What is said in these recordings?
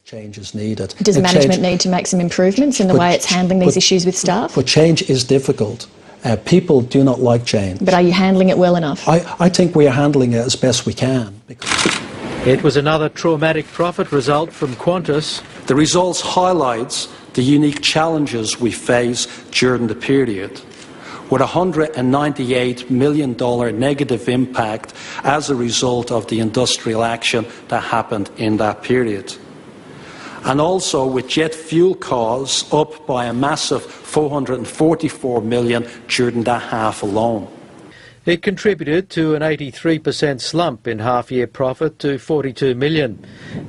Change is needed. Does management need to make some improvements in the way it's handling these issues with staff? But change is difficult. People do not like change. But are you handling it well enough? I think we are handling it as best we can. It was another traumatic profit result from Qantas. The results highlights the unique challenges we face during the period, with $198 million negative impact as a result of the industrial action that happened in that period. And also with jet fuel costs up by a massive $444 million during that half alone. It contributed to an 83% slump in half-year profit to $42 million.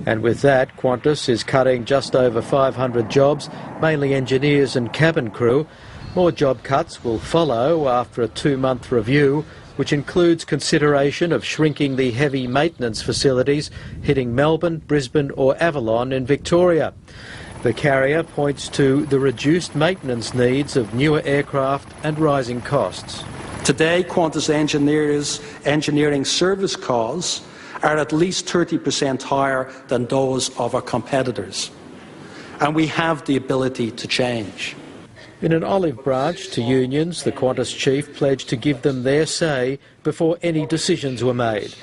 And with that, Qantas is cutting just over 500 jobs, mainly engineers and cabin crew. More job cuts will follow after a 2-month review, which includes consideration of shrinking the heavy maintenance facilities hitting Melbourne, Brisbane or Avalon in Victoria. The carrier points to the reduced maintenance needs of newer aircraft and rising costs. Today, Qantas engineering service costs are at least 30% higher than those of our competitors. And we have the ability to change. In an olive branch to unions, the Qantas chief pledged to give them their say before any decisions were made.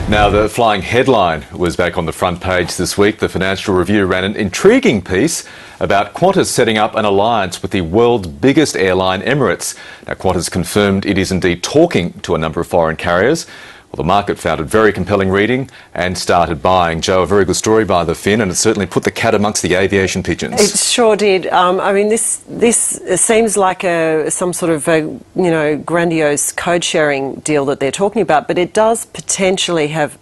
Now, the flying headline was back on the front page this week. The Financial Review ran an intriguing piece about Qantas setting up an alliance with the world's biggest airline, Emirates. Now, Qantas confirmed it is indeed talking to a number of foreign carriers. Well, the market found it very compelling reading and started buying. Joe, a very good story by the Fin, and it certainly put the cat amongst the aviation pigeons. It sure did. I mean, this seems like some sort of grandiose code sharing deal that they're talking about, but it does potentially have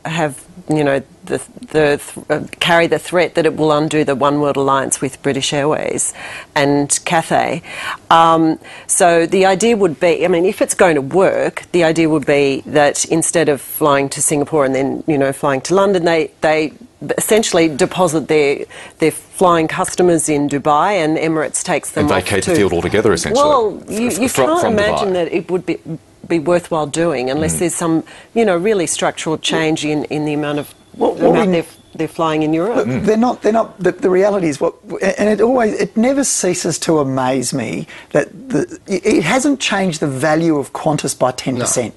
carry the threat that it will undo the One World Alliance with British Airways and Cathay. So the idea would be, I mean, if it's going to work, the idea would be that instead of flying to Singapore and then, flying to London, they essentially deposit their flying customers in Dubai, and Emirates takes them and vacate the field altogether, essentially. Well, you can't imagine that it would be worthwhile doing unless there's some, really structural change in the amount of they're flying in Europe. Look, they're not. The reality is it never ceases to amaze me that it hasn't changed the value of Qantas by 10%. No.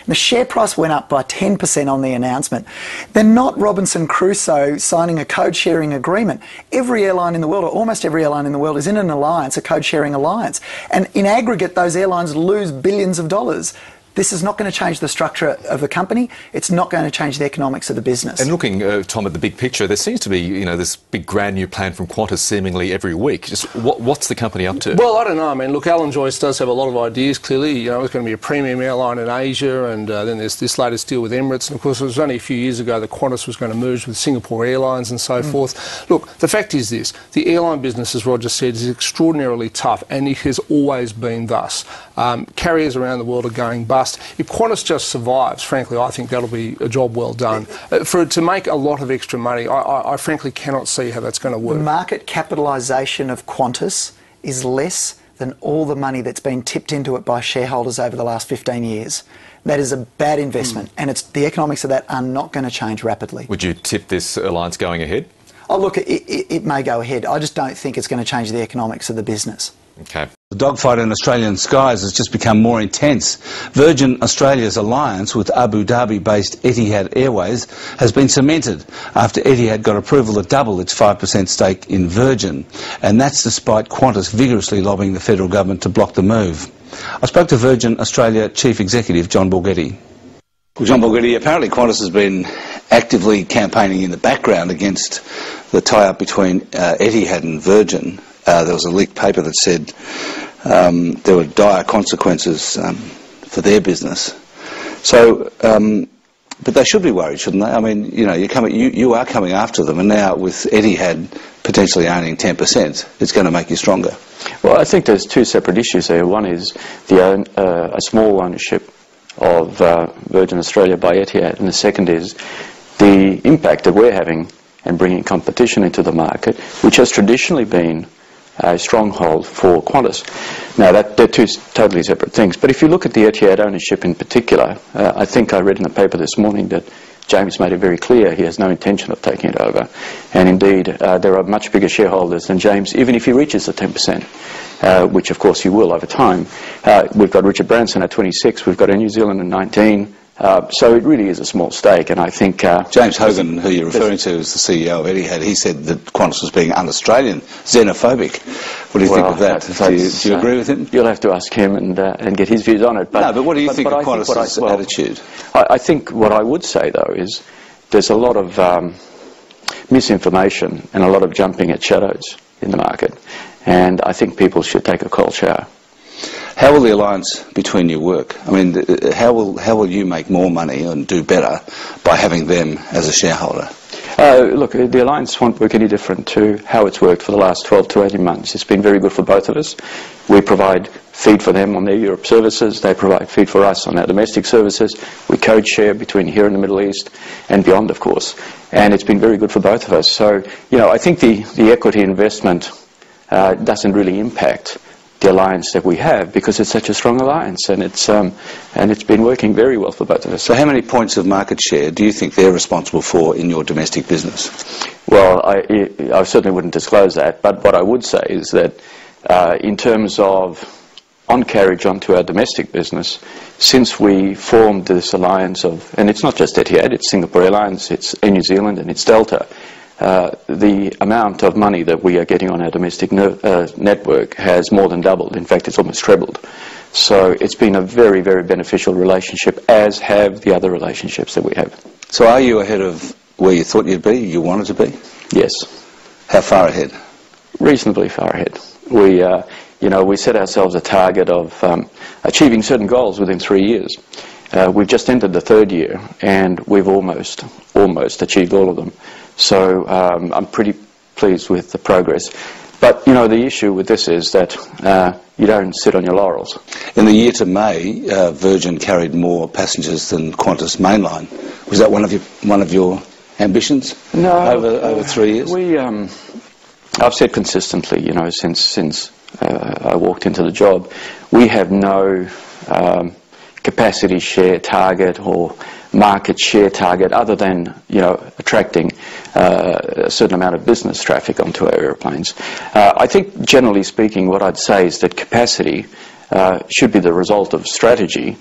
The share price went up by 10% on the announcement. They're not Robinson Crusoe signing a code-sharing agreement. Every airline in the world, or almost every airline in the world, is in an alliance, a code-sharing alliance. And in aggregate, those airlines lose billions of dollars. This is not going to change the structure of the company. It's not going to change the economics of the business. And looking, Tom, at the big picture, there seems to be, this big grand new plan from Qantas seemingly every week. Just what's the company up to? Well, I don't know. I mean, look, Alan Joyce does have a lot of ideas, clearly. It's going to be a premium airline in Asia, and then there's this latest deal with Emirates. And, of course, it was only a few years ago that Qantas was going to merge with Singapore Airlines and so forth. Look, the fact is this. The airline business, as Roger said, is extraordinarily tough, and it has always been thus. Carriers around the world are going bust. If Qantas just survives, frankly, I think that'll be a job well done. For it to make a lot of extra money, I frankly cannot see how that's going to work. The market capitalisation of Qantas is less than all the money that's been tipped into it by shareholders over the last 15 years. That is a bad investment, and the economics of that are not going to change rapidly. Would you tip this alliance going ahead? Oh, look, it may go ahead. I just don't think it's going to change the economics of the business. Okay. The dogfight in Australian skies has just become more intense. Virgin Australia's alliance with Abu Dhabi-based Etihad Airways has been cemented after Etihad got approval to double its 5% stake in Virgin. And that's despite Qantas vigorously lobbying the federal government to block the move. I spoke to Virgin Australia Chief Executive John Borghetti. Well, John Borghetti, apparently Qantas has been actively campaigning in the background against the tie-up between Etihad and Virgin. There was a leaked paper that said there were dire consequences for their business. So, but they should be worried, shouldn't they? I mean, you are coming after them, and now with Etihad potentially owning 10%, it's going to make you stronger. Well, I think there's two separate issues there. One is a small ownership of Virgin Australia by Etihad, and the second is the impact that we're having and bringing competition into the market, which has traditionally been a stronghold for Qantas. Now, they're two totally separate things. But if you look at the Etihad ownership in particular, I think I read in the paper this morning that James made it very clear he has no intention of taking it over. And indeed, there are much bigger shareholders than James, even if he reaches the 10%, which of course he will over time. We've got Richard Branson at 26, we've got Air New Zealand at 19. So it really is a small stake, and I think... James Hogan, who you're referring to as the CEO of Etihad, he said that Qantas was being un-Australian, xenophobic. What do you think of that? Do you agree with him? You'll have to ask him and get his views on it. But what do you think of Qantas's attitude? I think what I would say, though, is there's a lot of misinformation and a lot of jumping at shadows in the market, and I think people should take a cold shower. How will the alliance between you work? I mean, how will you make more money and do better by having them as a shareholder? Look, the alliance won't work any different to how it's worked for the last 12 to 18 months. It's been very good for both of us. We provide feed for them on their Europe services. They provide feed for us on our domestic services. We code share between here and the Middle East and beyond, of course. And it's been very good for both of us. So, you know, I think the equity investment doesn't really impact the alliance that we have, because it's such a strong alliance, and it's been working very well for both of us. So how many points of market share do you think they're responsible for in your domestic business? Well, I certainly wouldn't disclose that, but what I would say is that in terms of on-carriage onto our domestic business, since we formed this alliance of, and it's not just Etihad, it's Singapore Airlines, it's Air New Zealand and it's Delta, the amount of money that we are getting on our domestic network has more than doubled. In fact, it's almost trebled. So it's been a very, very beneficial relationship, as have the other relationships that we have. So are you ahead of where you thought you'd be, you wanted to be? Yes. How far ahead? Reasonably far ahead. We set ourselves a target of achieving certain goals within 3 years. We've just entered the third year, and we've almost achieved all of them. So I'm pretty pleased with the progress. But, you know, the issue with this is that you don't sit on your laurels. In the year to May, Virgin carried more passengers than Qantas mainline. Was that one of your ambitions? No. Over 3 years? I've said consistently, you know, since I walked into the job, we have no capacity share target or market share target other than, you know, attracting a certain amount of business traffic onto our airplanes. I think, generally speaking, what I'd say is that capacity should be the result of strategy,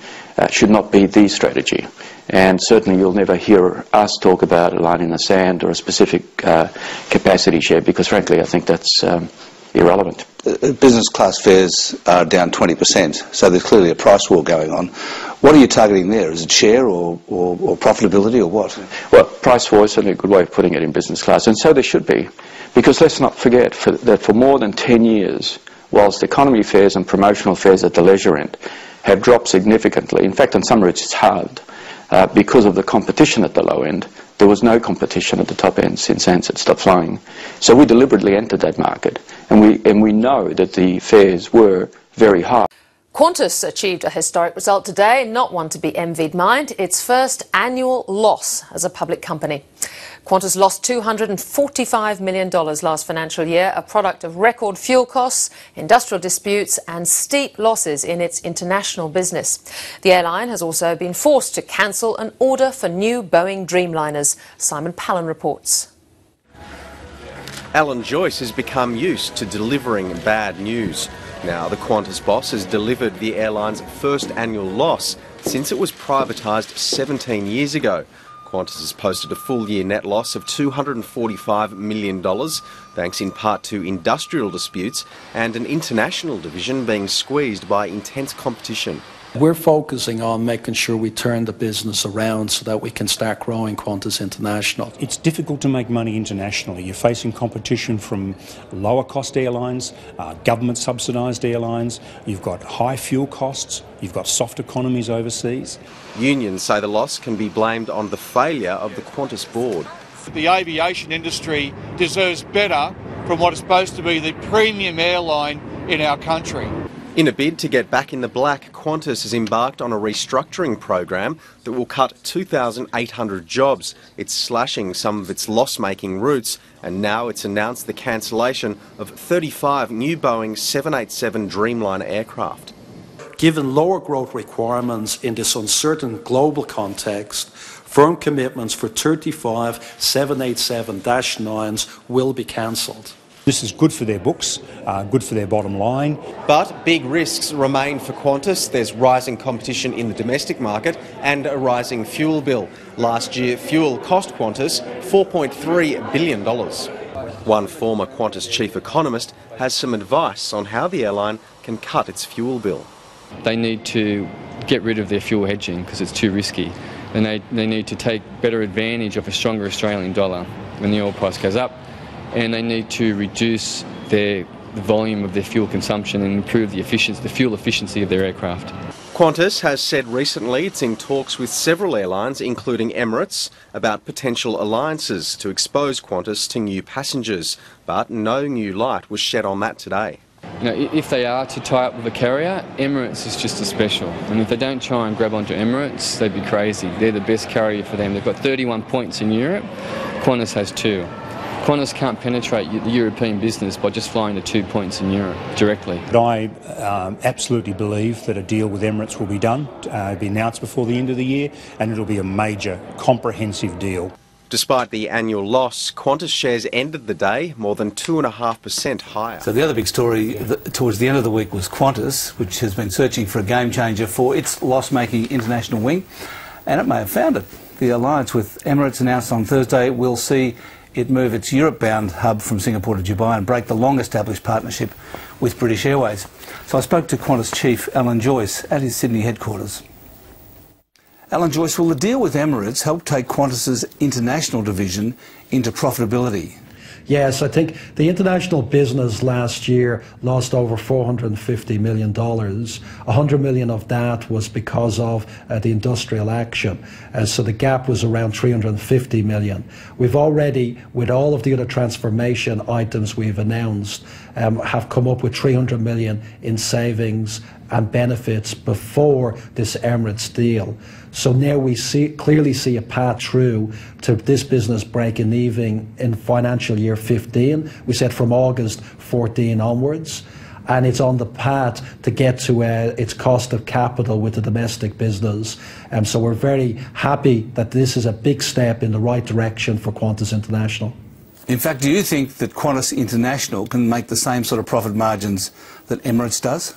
should not be the strategy. And certainly you'll never hear us talk about a line in the sand or a specific capacity share, because frankly I think that's irrelevant. Business class fares are down 20%, so there's clearly a price war going on. What are you targeting there? Is it share or profitability or what? Well, price war is certainly a good way of putting it in business class, and so there should be. Because let's not forget that for more than 10 years, whilst economy fares and promotional fares at the leisure end have dropped significantly, in fact on some routes it's halved, because of the competition at the low end. There was no competition at the top end since Ansett stopped flying. So we deliberately entered that market, and we know that the fares were very high. Qantas achieved a historic result today, not one to be envied, mind. Its first annual loss as a public company. Qantas lost $245 million last financial year, a product of record fuel costs, industrial disputes and steep losses in its international business. The airline has also been forced to cancel an order for new Boeing Dreamliners. Simon Palin reports. Alan Joyce has become used to delivering bad news. Now the Qantas boss has delivered the airline's first annual loss since it was privatised 17 years ago. Qantas has posted a full-year net loss of $245 million, thanks in part to industrial disputes and an international division being squeezed by intense competition. We're focusing on making sure we turn the business around so that we can start growing Qantas International. It's difficult to make money internationally. You're facing competition from lower-cost airlines, government-subsidised airlines. You've got high fuel costs. You've got soft economies overseas. Unions say the loss can be blamed on the failure of the Qantas board. The aviation industry deserves better from what is supposed to be the premium airline in our country. In a bid to get back in the black, Qantas has embarked on a restructuring program that will cut 2,800 jobs. It's slashing some of its loss-making routes, and now it's announced the cancellation of 35 new Boeing 787 Dreamliner aircraft. Given lower growth requirements in this uncertain global context, firm commitments for 35 787-9s will be cancelled. This is good for their books, good for their bottom line. But big risks remain for Qantas. There's rising competition in the domestic market and a rising fuel bill. Last year, fuel cost Qantas $4.3 billion. One former Qantas chief economist has some advice on how the airline can cut its fuel bill. They need to get rid of their fuel hedging because it's too risky. And they need to take better advantage of a stronger Australian dollar when the oil price goes up. And they need to reduce the volume of their fuel consumption and improve the fuel efficiency of their aircraft. Qantas has said recently it's in talks with several airlines, including Emirates, about potential alliances to expose Qantas to new passengers. But no new light was shed on that today. You know, if they are to tie up with a carrier, Emirates is just a special. And if they don't try and grab onto Emirates, they'd be crazy. They're the best carrier for them. They've got 31 points in Europe. Qantas has 2. Qantas can't penetrate the European business by just flying to 2 points in Europe directly. But I absolutely believe that a deal with Emirates will be done, be announced before the end of the year, and it'll be a major, comprehensive deal. Despite the annual loss, Qantas shares ended the day more than 2.5% higher. So the other big story towards the end of the week was Qantas, which has been searching for a game changer for its loss-making international wing, and it may have found it. The alliance with Emirates announced on Thursday will see it move its Europe-bound hub from Singapore to Dubai and break the long-established partnership with British Airways. So I spoke to Qantas chief Alan Joyce at his Sydney headquarters. Alan Joyce, will the deal with Emirates help take Qantas's international division into profitability? Yes, I think the international business last year lost over $450 million. $100 million of that was because of the industrial action. So the gap was around $350 million. We've already, with all of the other transformation items we've announced, have come up with $300 million in savings and benefits before this Emirates deal. So now we clearly see a path through to this business breaking even in financial year 15. We said from August 14 onwards. And it's on the path to get to its cost of capital with the domestic business. So we're very happy that this is a big step in the right direction for Qantas International. In fact, do you think that Qantas International can make the same sort of profit margins that Emirates does?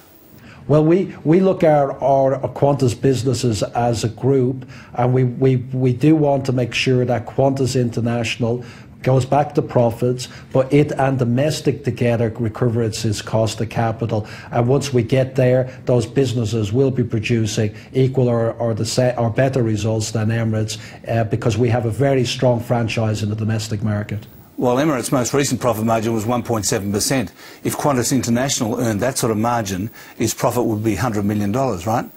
Well, we look at our Qantas businesses as a group, and we do want to make sure that Qantas International goes back to profits, but it and domestic together recovers its cost of capital. And once we get there, those businesses will be producing equal or better results than Emirates because we have a very strong franchise in the domestic market. Well, Emirates' most recent profit margin was 1.7%. If Qantas International earned that sort of margin, its profit would be $100 million, right?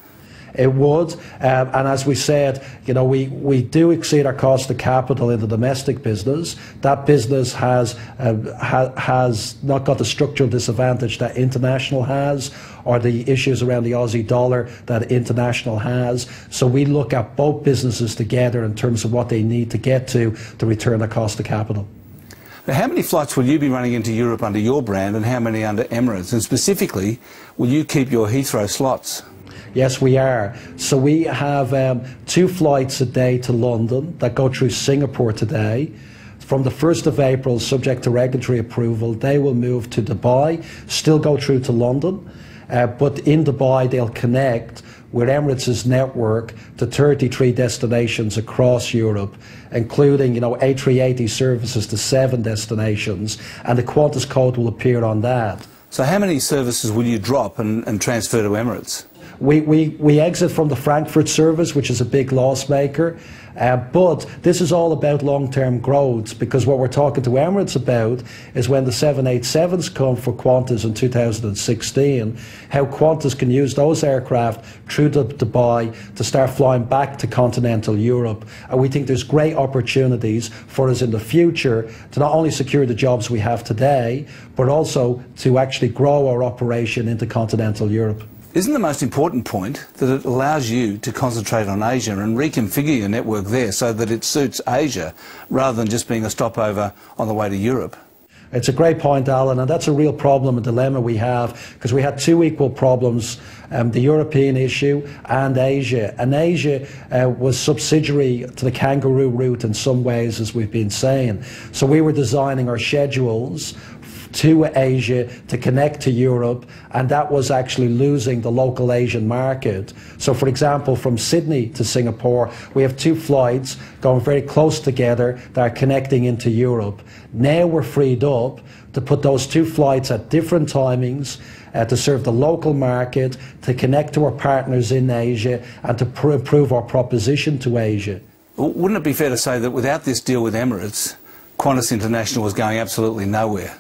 It would, and as we said, you know, we do exceed our cost of capital in the domestic business. That business has not got the structural disadvantage that international has, or the issues around the Aussie dollar that international has. So we look at both businesses together in terms of what they need to get to return their cost of capital. Now, how many flights will you be running into Europe under your brand, and how many under Emirates? And specifically, will you keep your Heathrow slots? Yes, we are. So we have 2 flights a day to London that go through Singapore today. From the 1st of April, subject to regulatory approval, they will move to Dubai, still go through to London, but in Dubai they'll connect with Emirates' network to 33 destinations across Europe, including, you know, A380 services to 7 destinations, and the Qantas code will appear on that. So how many services will you drop and transfer to Emirates? We exit from the Frankfurt service, which is a big loss maker, but this is all about long-term growth, because what we're talking to Emirates about is when the 787s come for Qantas in 2016, how Qantas can use those aircraft through Dubai to start flying back to continental Europe. And we think there's great opportunities for us in the future to not only secure the jobs we have today, but also to actually grow our operation into continental Europe. Isn't the most important point that it allows you to concentrate on Asia and reconfigure your network there so that it suits Asia rather than just being a stopover on the way to Europe? It's a great point, Alan, and that's a real problem, a dilemma we have, because we had two equal problems, the European issue and Asia. And Asia was subsidiary to the kangaroo route in some ways, as we've been saying. So we were designing our schedules to Asia to connect to Europe, and that was actually losing the local Asian market. So for example, from Sydney to Singapore, we have two flights going very close together that are connecting into Europe. Now we're freed up to put those two flights at different timings to serve the local market, to connect to our partners in Asia, and to improve our proposition to Asia. Wouldn't it be fair to say that without this deal with Emirates, Qantas International was going absolutely nowhere?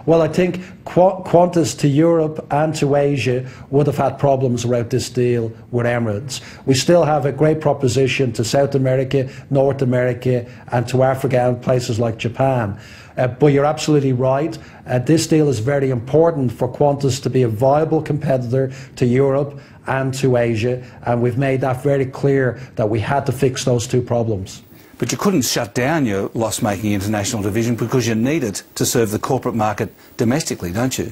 Well, I think Qantas to Europe and to Asia would have had problems without this deal with Emirates. We still have a great proposition to South America, North America, and to Africa and places like Japan. But you're absolutely right. This deal is very important for Qantas to be a viable competitor to Europe and to Asia, and we've made that very clear that we had to fix those two problems. But you couldn't shut down your loss-making international division because you need it to serve the corporate market domestically, don't you?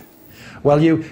Well, you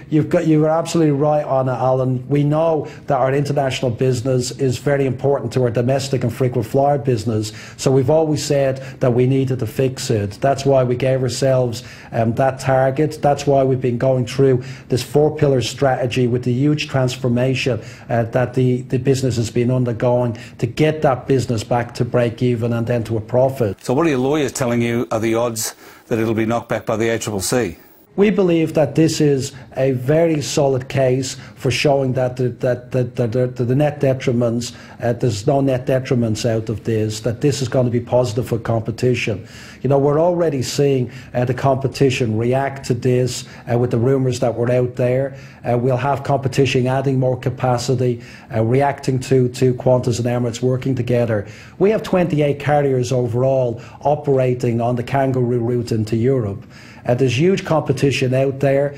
are absolutely right on it, Alan. We know that our international business is very important to our domestic and frequent flyer business, so we've always said that we needed to fix it. That's why we gave ourselves that target. That's why we've been going through this four-pillar strategy with the huge transformation that the business has been undergoing to get that business back to break even and then to a profit. So what are your lawyers telling you are the odds that it'll be knocked back by the ACCC? We believe that this is a very solid case for showing that the net detriments, there's no net detriments out of this, that this is going to be positive for competition. You know, we're already seeing the competition react to this with the rumours that were out there. We'll have competition adding more capacity, reacting to Qantas and Emirates working together. We have 28 carriers overall operating on the kangaroo route into Europe. There's huge competition out there.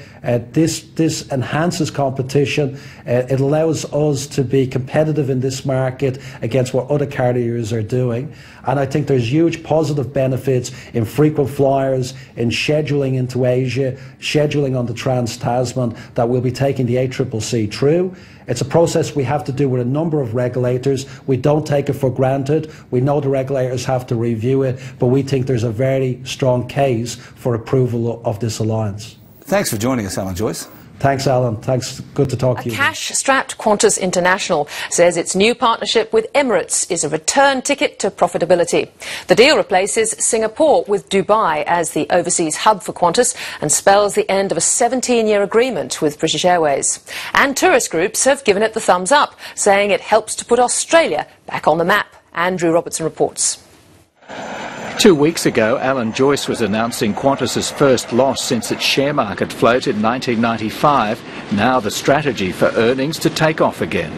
This enhances competition. It allows us to be competitive in this market against what other carriers are doing. And I think there's huge positive benefits in frequent flyers, in scheduling into Asia, scheduling on the Trans-Tasman that will be taking the ACCC through. It's a process we have to do with a number of regulators. We don't take it for granted. We know the regulators have to review it, but we think there's a very strong case for approval of this alliance. Thanks for joining us, Alan Joyce. Thanks, Alan. Thanks. Good to talk to you. Cash-strapped Qantas International says its new partnership with Emirates is a return ticket to profitability. The deal replaces Singapore with Dubai as the overseas hub for Qantas and spells the end of a 17-year agreement with British Airways. And tourist groups have given it the thumbs up, saying it helps to put Australia back on the map. Andrew Robertson reports. 2 weeks ago, Alan Joyce was announcing Qantas's first loss since its share market float in 1995. Now the strategy for earnings to take off again.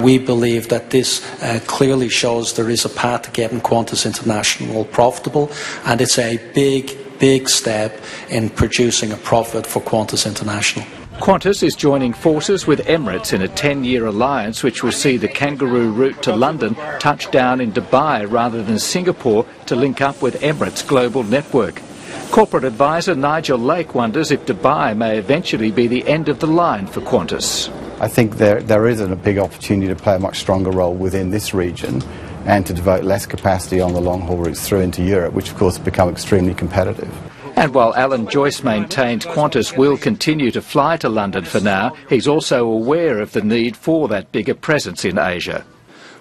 We believe that this clearly shows there is a path to getting Qantas International profitable, and it's a big step in producing a profit for Qantas International. Qantas is joining forces with Emirates in a 10-year alliance which will see the kangaroo route to London touch down in Dubai rather than Singapore to link up with Emirates' global network. Corporate advisor Nigel Lake wonders if Dubai may eventually be the end of the line for Qantas. I think there is a big opportunity to play a much stronger role within this region and to devote less capacity on the long-haul routes through into Europe, which of course have become extremely competitive. And while Alan Joyce maintains Qantas will continue to fly to London for now, he's also aware of the need for that bigger presence in Asia.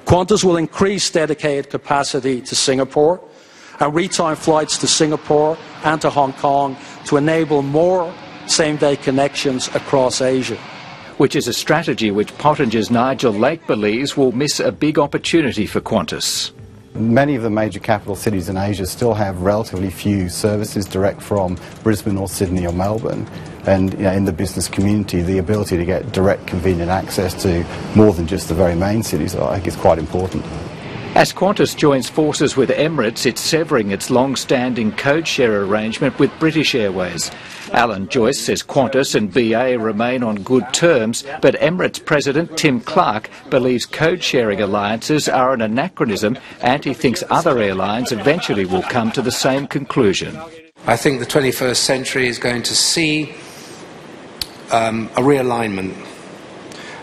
Qantas will increase dedicated capacity to Singapore and retime flights to Singapore and to Hong Kong to enable more same-day connections across Asia. Which is a strategy which Pottinger's Nigel Lake believes will miss a big opportunity for Qantas. Many of the major capital cities in Asia still have relatively few services direct from Brisbane or Sydney or Melbourne. And in the business community, the ability to get direct, convenient access to more than just the very main cities, I think, is quite important. As Qantas joins forces with Emirates, it's severing its long-standing code-share arrangement with British Airways. Alan Joyce says Qantas and BA remain on good terms, but Emirates President Tim Clark believes code-sharing alliances are an anachronism, and he thinks other airlines eventually will come to the same conclusion. I think the 21st century is going to see a realignment.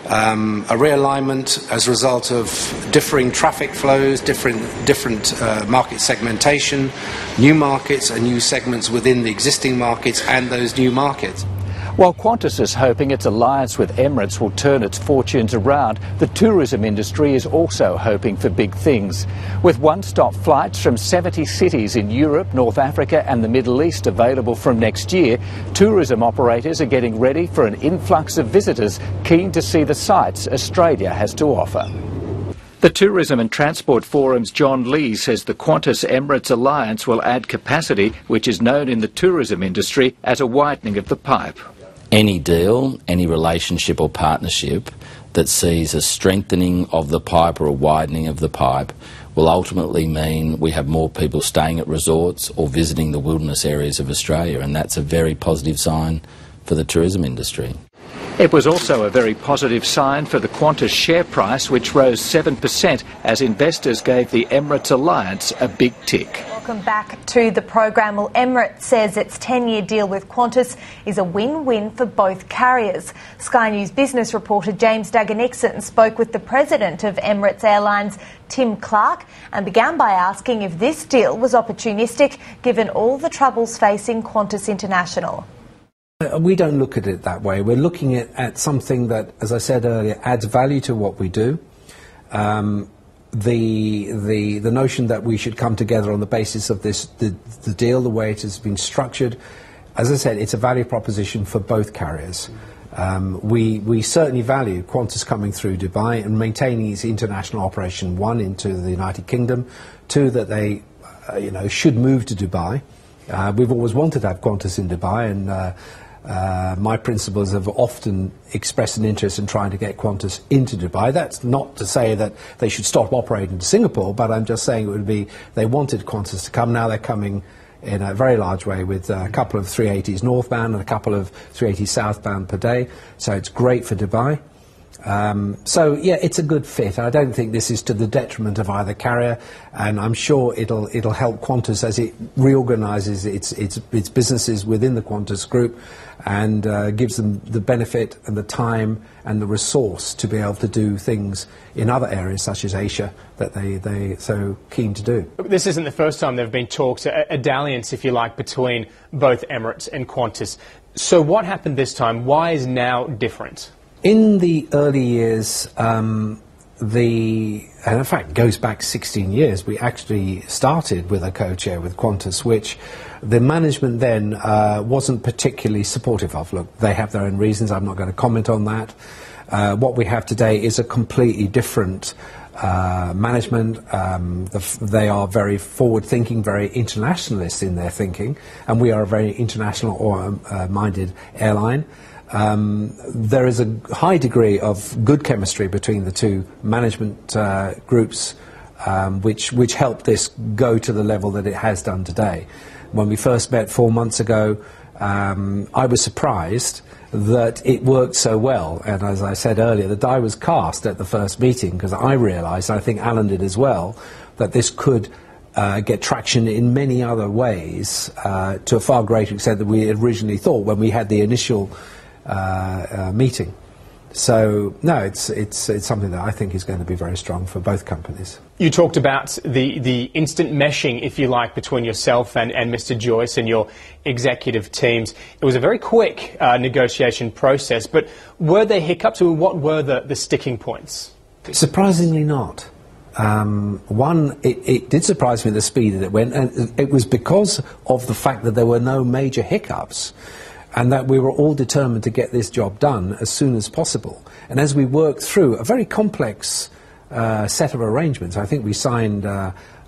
A realignment as a result of differing traffic flows, different market segmentation, new markets and new segments within the existing markets and those new markets. While Qantas is hoping its alliance with Emirates will turn its fortunes around, the tourism industry is also hoping for big things. With one-stop flights from 70 cities in Europe, North Africa and the Middle East available from next year, tourism operators are getting ready for an influx of visitors keen to see the sights Australia has to offer. The Tourism and Transport Forum's John Lee says the Qantas-Emirates alliance will add capacity, which is known in the tourism industry as a widening of the pipe. Any deal, any relationship or partnership that sees a strengthening of the pipe or a widening of the pipe will ultimately mean we have more people staying at resorts or visiting the wilderness areas of Australia, and that's a very positive sign for the tourism industry. It was also a very positive sign for the Qantas share price, which rose 7% as investors gave the Emirates alliance a big tick. Welcome back to the program. Well, Emirates says its 10-year deal with Qantas is a win-win for both carriers. Sky News business reporter James Duggan-Nixon spoke with the president of Emirates Airlines, Tim Clark, and began by asking if this deal was opportunistic given all the troubles facing Qantas International. We don't look at it that way. We're looking at something that, as I said earlier, adds value to what we do. The notion that we should come together on the basis of the deal, the way it has been structured, as I said, it's a value proposition for both carriers. We certainly value Qantas coming through Dubai and maintaining its international operation, one, into the United Kingdom, two, that they should move to Dubai. We've always wanted to have Qantas in Dubai, and my principals have often expressed an interest in trying to get Qantas into Dubai. That's not to say that they should stop operating to Singapore, but I'm just saying it would be, they wanted Qantas to come. Now they're coming in a very large way with a couple of 380s northbound and a couple of 380s southbound per day. So it's great for Dubai. So yeah, it's a good fit. I don't think this is to the detriment of either carrier, and I'm sure it'll help Qantas as it reorganises its businesses within the Qantas group, and gives them the benefit and the time and the resource to be able to do things in other areas such as Asia that they're so keen to do. This isn't the first time there have been talks, a dalliance, if you like, between both Emirates and Qantas. So what happened this time? Why is now different? In the early years, and in fact goes back 16 years, we actually started with a co-chair with Qantas, which the management then wasn't particularly supportive of. Look, they have their own reasons, I'm not going to comment on that. What we have today is a completely different management. They are very forward-thinking, very internationalist in their thinking, and we are a very international-minded airline. There is a high degree of good chemistry between the two management groups, which helped this go to the level that it has done today. When we first met 4 months ago, I was surprised that it worked so well, and as I said earlier, the die was cast at the first meeting, because I realised, I think Alan did as well, that this could get traction in many other ways to a far greater extent than we originally thought when we had the initial meeting. So no, it's something that I think is going to be very strong for both companies. You talked about the instant meshing, if you like, between yourself and Mr. Joyce and your executive teams. It was a very quick negotiation process, but were there hiccups, or what were the sticking points? Surprisingly not. One, it did surprise me the speed that it went, and it was because of the fact that there were no major hiccups, and that we were all determined to get this job done as soon as possible. And as we worked through a very complex set of arrangements, I think we signed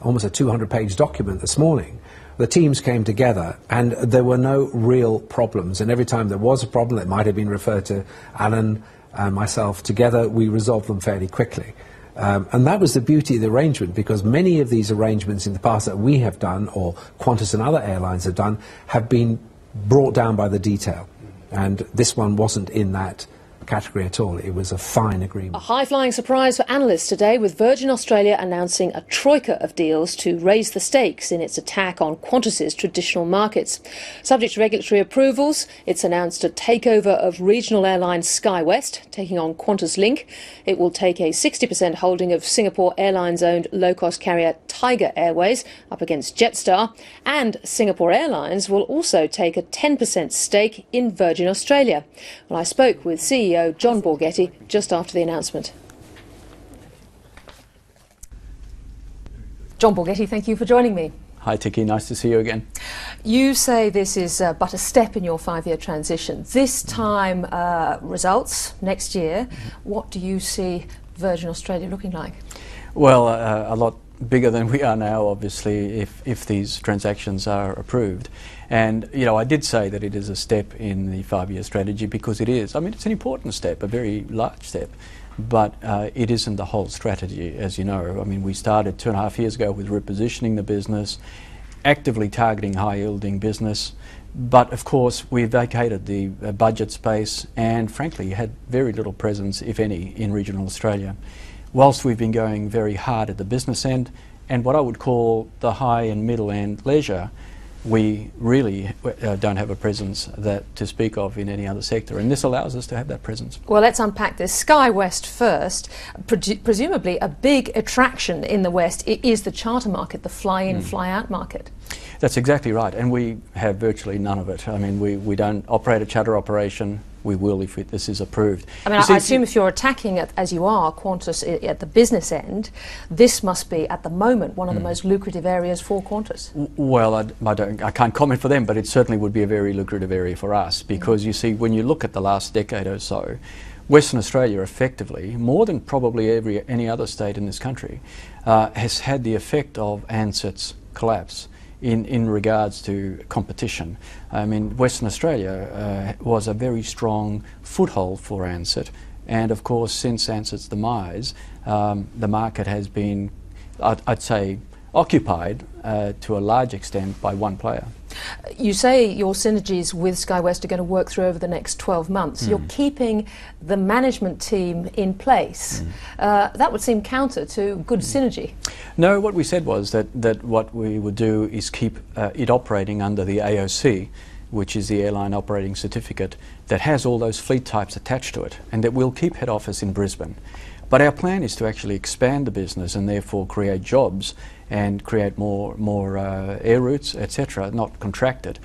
almost a 200-page document this morning. The teams came together and there were no real problems, and every time there was a problem that might have been referred to Alan and myself together, we resolved them fairly quickly. And that was the beauty of the arrangement, because many of these arrangements in the past that we have done, or Qantas and other airlines have done, have been brought down by the detail, and this one wasn't in that category at all. It was a fine agreement. A high-flying surprise for analysts today, with Virgin Australia announcing a troika of deals to raise the stakes in its attack on Qantas's traditional markets. Subject to regulatory approvals, it's announced a takeover of regional airline SkyWest, taking on Qantas Link. It will take a 60% holding of Singapore Airlines-owned low-cost carrier Tiger Airways up against Jetstar, and Singapore Airlines will also take a 10% stake in Virgin Australia. Well, I spoke with CEO John Borghetti just after the announcement. John Borghetti, thank you for joining me. Hi Tiki, nice to see you again. You say this is but a step in your 5-year transition. This time results next year. What do you see Virgin Australia looking like? Well, a lot bigger than we are now, obviously, if these transactions are approved. And, you know, I did say that it is a step in the 5-year strategy, because it is. I mean, it's an important step, a very large step, but it isn't the whole strategy, as you know. I mean, we started 2.5 years ago with repositioning the business, actively targeting high-yielding business, but of course we vacated the budget space and frankly had very little presence, if any, in regional Australia. Whilst we've been going very hard at the business end and what I would call the high and middle end leisure, we really don't have a presence that to speak of in any other sector, and this allows us to have that presence. Well, let's unpack this. SkyWest first. Presumably a big attraction in the West is the charter market, the fly-in, fly-out market. That's exactly right, and we have virtually none of it. I mean, we don't operate a charter operation. We will if this is approved. I mean, I assume if you're attacking, as you are, Qantas at the business end, this must be, at the moment, one of the most lucrative areas for Qantas. Well, I can't comment for them, but it certainly would be a very lucrative area for us, because you see, when you look at the last decade or so, Western Australia effectively, more than probably any other state in this country, has had the effect of Ansett collapse in regards to competition. I mean, Western Australia was a very strong foothold for Ansett, and of course since Ansett's demise, the market has been, I'd say, occupied to a large extent by one player. You say your synergies with SkyWest are going to work through over the next 12 months. You're keeping the management team in place. That would seem counter to good synergy. No, what we said was that what we would do is keep it operating under the AOC, which is the Airline Operating Certificate, that has all those fleet types attached to it, and that we'll keep head office in Brisbane. But our plan is to actually expand the business and therefore create jobs and create more air routes, etc., not contract it.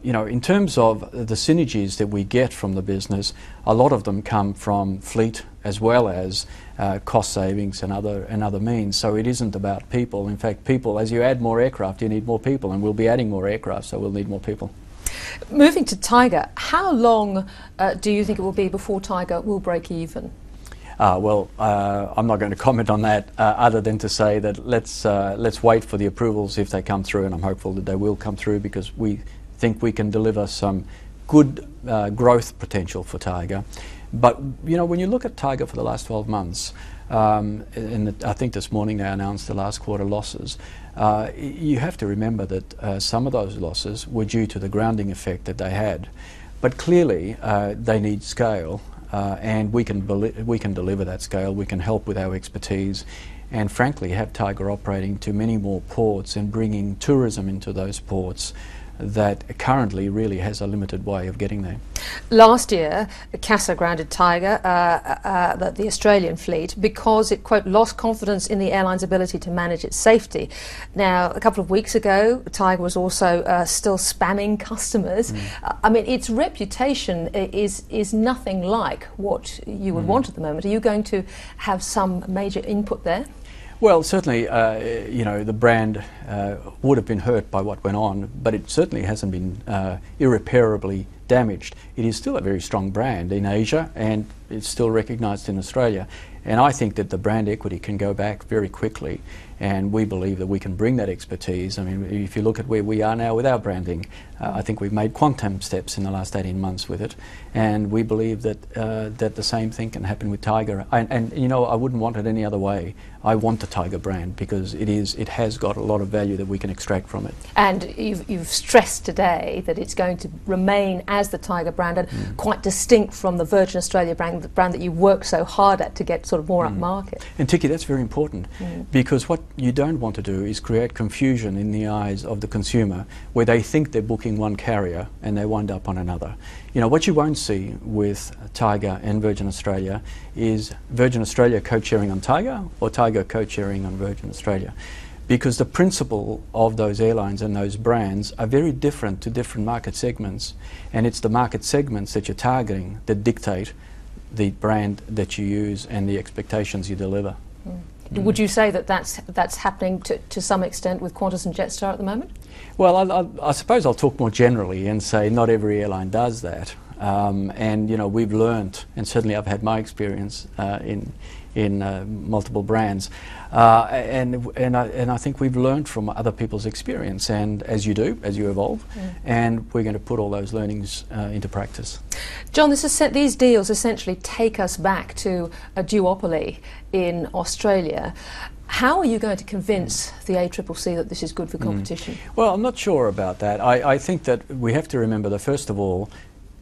You know, in terms of the synergies that we get from the business, a lot of them come from fleet as well as cost savings and other means. So it isn't about people. In fact, people, as you add more aircraft, you need more people, and we'll be adding more aircraft, so we'll need more people. Moving to Tiger, how long do you think it will be before Tiger will break even? Well, I'm not going to comment on that other than to say that let's wait for the approvals if they come through, and I'm hopeful that they will come through, because we think we can deliver some good growth potential for Tiger. But you know, when you look at Tiger for the last 12 months, and I think this morning they announced the last quarter losses, you have to remember that some of those losses were due to the grounding effect that they had. But clearly they need scale. And we can deliver that scale. We can help with our expertise, and frankly have Tiger operating to many more ports and bringing tourism into those ports that currently really has a limited way of getting there. Last year, CASA grounded Tiger, the Australian fleet, because it, quote, lost confidence in the airline's ability to manage its safety. Now, a couple of weeks ago, Tiger was also still spamming customers. I mean, its reputation is nothing like what you would want at the moment. Are you going to have some major input there? Well, certainly, you know, the brand would have been hurt by what went on, but it certainly hasn't been irreparably damaged. It is still a very strong brand in Asia, and it's still recognised in Australia. And I think that the brand equity can go back very quickly. And we believe that we can bring that expertise. I mean, if you look at where we are now with our branding, I think we've made quantum steps in the last 18 months with it, and we believe that that the same thing can happen with Tiger. And you know, I wouldn't want it any other way. I want the Tiger brand because it has got a lot of value that we can extract from it. And you've stressed today that it's going to remain as the Tiger brand and quite distinct from the Virgin Australia brand, the brand that you worked so hard at to get sort of more upmarket. And Tiki, that's very important because what you don't want to do is create confusion in the eyes of the consumer where they think they're booking one carrier and they wind up on another. You know, what you won't see with Tiger and Virgin Australia is Virgin Australia co-sharing on Tiger or Tiger co-sharing on Virgin Australia, because the principle of those airlines and those brands are very different to different market segments, and it's the market segments that you're targeting that dictate the brand that you use and the expectations you deliver. Would you say that that's happening to some extent with Qantas and Jetstar at the moment? Well, I suppose I'll talk more generally and say not every airline does that. And you know, we've learnt, and certainly I've had my experience in multiple brands, and I think we've learned from other people's experience, and as you do, as you evolve, and we're going to put all those learnings into practice. John, these deals essentially take us back to a duopoly in Australia. How are you going to convince the ACCC that this is good for competition? Well, I'm not sure about that. I think that we have to remember that, first of all,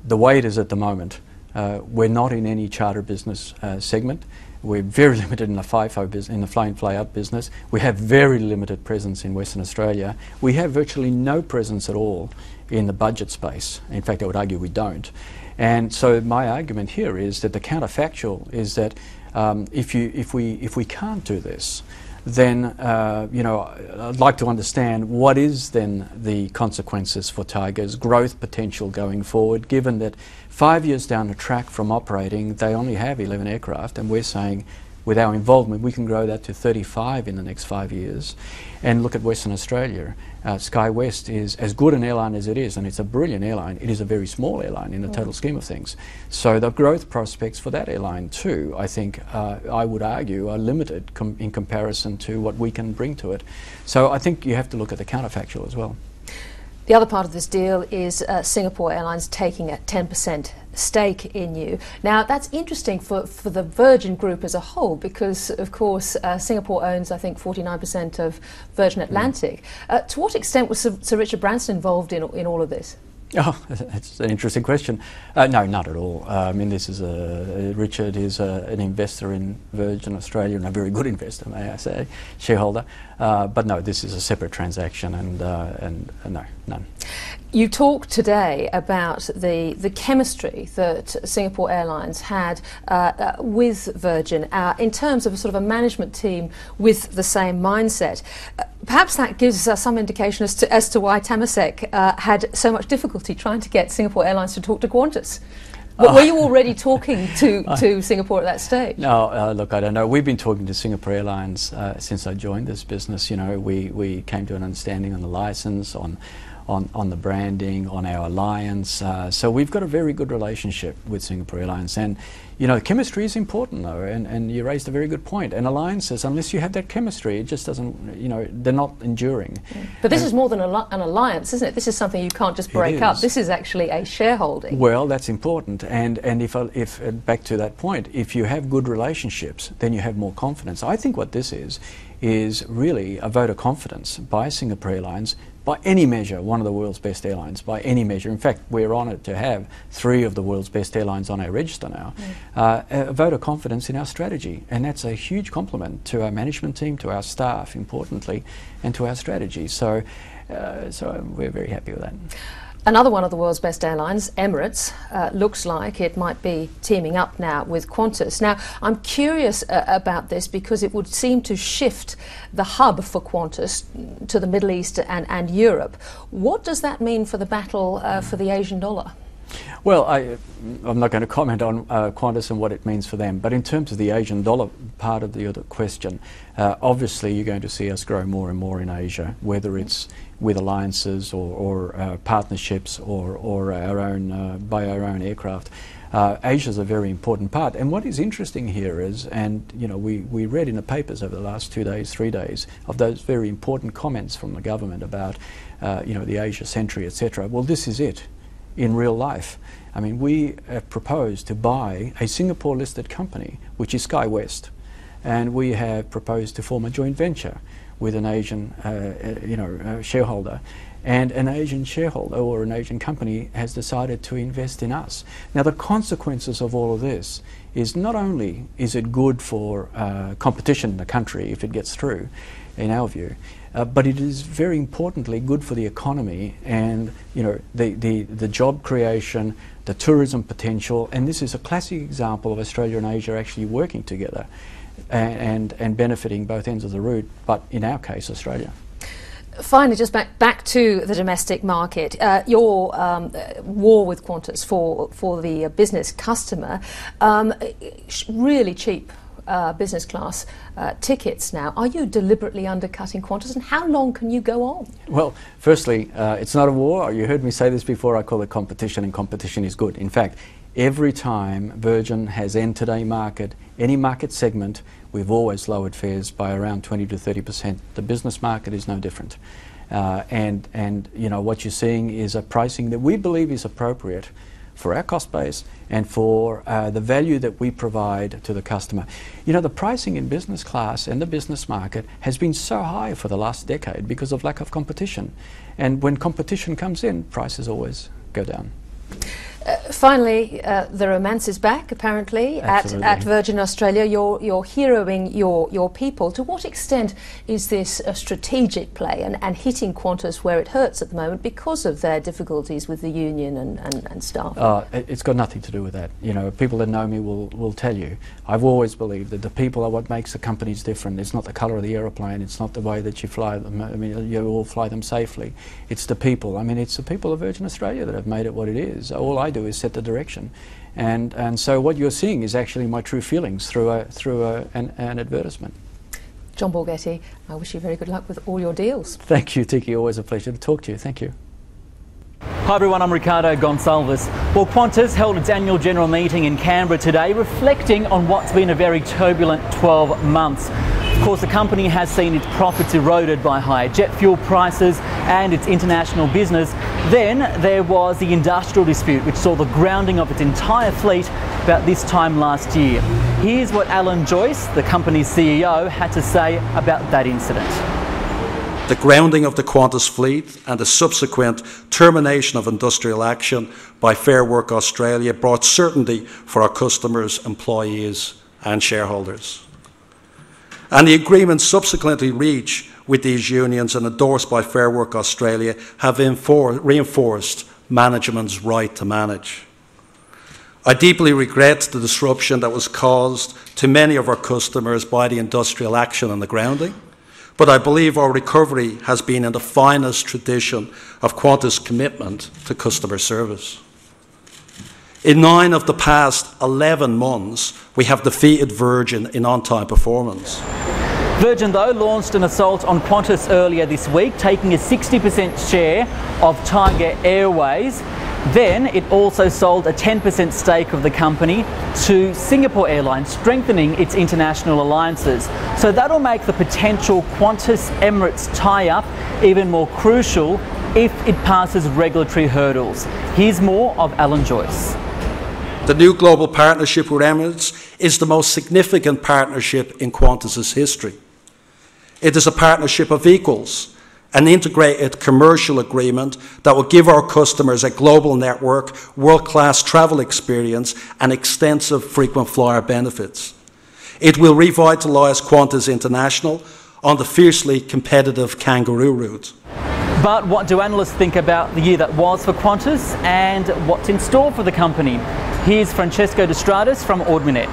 the way it is at the moment, we're not in any charter business segment. We're very limited in the FIFO business, in the fly-in, fly-out business. We have very limited presence in Western Australia. We have virtually no presence at all in the budget space. In fact, I would argue we don't. And so my argument here is that the counterfactual is that if we can't do this, then you know, I'd like to understand what is then the consequences for Tiger's growth potential going forward, given that 5 years down the track from operating, they only have 11 aircraft, and we're saying with our involvement we can grow that to 35 in the next 5 years. And look at Western Australia. SkyWest is as good an airline as it is, and it's a brilliant airline. It is a very small airline in the total scheme of things. So the growth prospects for that airline too, I think, I would argue, are limited in comparison to what we can bring to it. So I think you have to look at the counterfactual as well. The other part of this deal is Singapore Airlines taking a 10% stake in you. Now, that's interesting for the Virgin Group as a whole because, of course, Singapore owns, I think, 49% of Virgin Atlantic. To what extent was Sir Richard Branson involved in all of this? Oh, that's an interesting question. No, not at all. I mean, this is Richard is an investor in Virgin Australia, and a very good investor, may I say, shareholder. But no, this is a separate transaction, and no, none. You talked today about the chemistry that Singapore Airlines had with Virgin in terms of a sort of a management team with the same mindset. Perhaps that gives us some indication as to why Temasek had so much difficulty trying to get Singapore Airlines to talk to Qantas. Were you already talking to Singapore at that stage? No, look, I don't know. We've been talking to Singapore Airlines since I joined this business. You know, we came to an understanding on the license, on the branding, on our alliance. So we've got a very good relationship with Singapore Airlines. And, you know, chemistry is important, though, and you raised a very good point. And alliances, unless you have that chemistry, it just doesn't, you know, they're not enduring. But this is more than an alliance, isn't it? This is something you can't just break up. This is actually a shareholding. Well, that's important. And if back to that point, if you have good relationships, then you have more confidence. I think what this is really a vote of confidence by Singapore Airlines, by any measure, one of the world's best airlines, by any measure. In fact, we're honoured to have 3 of the world's best airlines on our register now. A vote of confidence in our strategy, and that's a huge compliment to our management team, to our staff, importantly, and to our strategy. So we're very happy with that. Another one of the world's best airlines, Emirates, looks like it might be teaming up now with Qantas. Now, I'm curious about this because it would seem to shift the hub for Qantas to the Middle East and Europe. What does that mean for the battle for the Asian dollar? Well, I'm not going to comment on Qantas and what it means for them, but in terms of the Asian dollar part of the other question, obviously you're going to see us grow more and more in Asia, whether it's with alliances or partnerships or our own by our own aircraft. Asia is a very important part, and what is interesting here is, and you know, we read in the papers over the last 2 days, 3 days, of those very important comments from the government about you know, the Asia century, etc. Well, this is it in real life. I mean, we have proposed to buy a Singapore-listed company, which is SkyWest, and we have proposed to form a joint venture with an Asian, shareholder, and an Asian shareholder or an Asian company has decided to invest in us. Now, the consequences of all of this is not only is it good for competition in the country if it gets through, in our view, but it is very importantly good for the economy and, you know, the job creation, the tourism potential, and this is a classic example of Australia and Asia actually working together and benefiting both ends of the route, but in our case, Australia. Finally, just back to the domestic market, your war with Qantas for the business customer, really cheap business class tickets now. Are you deliberately undercutting Qantas, and how long can you go on? Well, firstly, it's not a war. You heard me say this before. I call it competition, and competition is good. In fact, every time Virgin has entered a market, any market segment, we've always lowered fares by around 20 to 30%. The business market is no different. And you know, what you're seeing is a pricing that we believe is appropriate for our cost base and for the value that we provide to the customer. You know, the pricing in business class and the business market has been so high for the last decade because of lack of competition. And when competition comes in, prices always go down. Finally, the romance is back, apparently, at Virgin Australia. You're heroing your people. To what extent is this a strategic play and hitting Qantas where it hurts at the moment because of their difficulties with the union and staff? It's got nothing to do with that. You know, people that know me will tell you. I've always believed that the people are what makes the companies different. It's not the colour of the aeroplane. It's not the way that you fly them. I mean, you all fly them safely. It's the people. I mean, it's the people of Virgin Australia that have made it what it is. All I do is set the direction, and so what you're seeing is actually my true feelings through an advertisement. John Borghetti, I wish you very good luck with all your deals. Thank you, Tiki. Always a pleasure to talk to you. Thank you. Hi everyone, I'm Ricardo Gonçalves. Well, Qantas held its annual general meeting in Canberra today, reflecting on what's been a very turbulent 12 months. Of course, the company has seen its profits eroded by higher jet fuel prices and its international business. Then there was the industrial dispute, which saw the grounding of its entire fleet about this time last year. Here's what Alan Joyce, the company's CEO, had to say about that incident. The grounding of the Qantas fleet and the subsequent termination of industrial action by Fair Work Australia brought certainty for our customers, employees and shareholders. And the agreements subsequently reached with these unions and endorsed by Fair Work Australia have reinforced management's right to manage. I deeply regret the disruption that was caused to many of our customers by the industrial action and the grounding, but I believe our recovery has been in the finest tradition of Qantas' commitment to customer service. In 9 of the past 11 months, we have defeated Virgin in on-time performance. Virgin, though, launched an assault on Qantas earlier this week, taking a 60% share of Tiger Airways. Then it also sold a 10% stake of the company to Singapore Airlines, strengthening its international alliances. So that'll make the potential Qantas-Emirates tie-up even more crucial if it passes regulatory hurdles. Here's more of Alan Joyce. The new global partnership with Emirates is the most significant partnership in Qantas's history. It is a partnership of equals, an integrated commercial agreement that will give our customers a global network, world-class travel experience and extensive frequent flyer benefits. It will revitalise Qantas International on the fiercely competitive Kangaroo route. But what do analysts think about the year that was for Qantas and what's in store for the company? Here's Francesco De Stratis from Ord Minnett.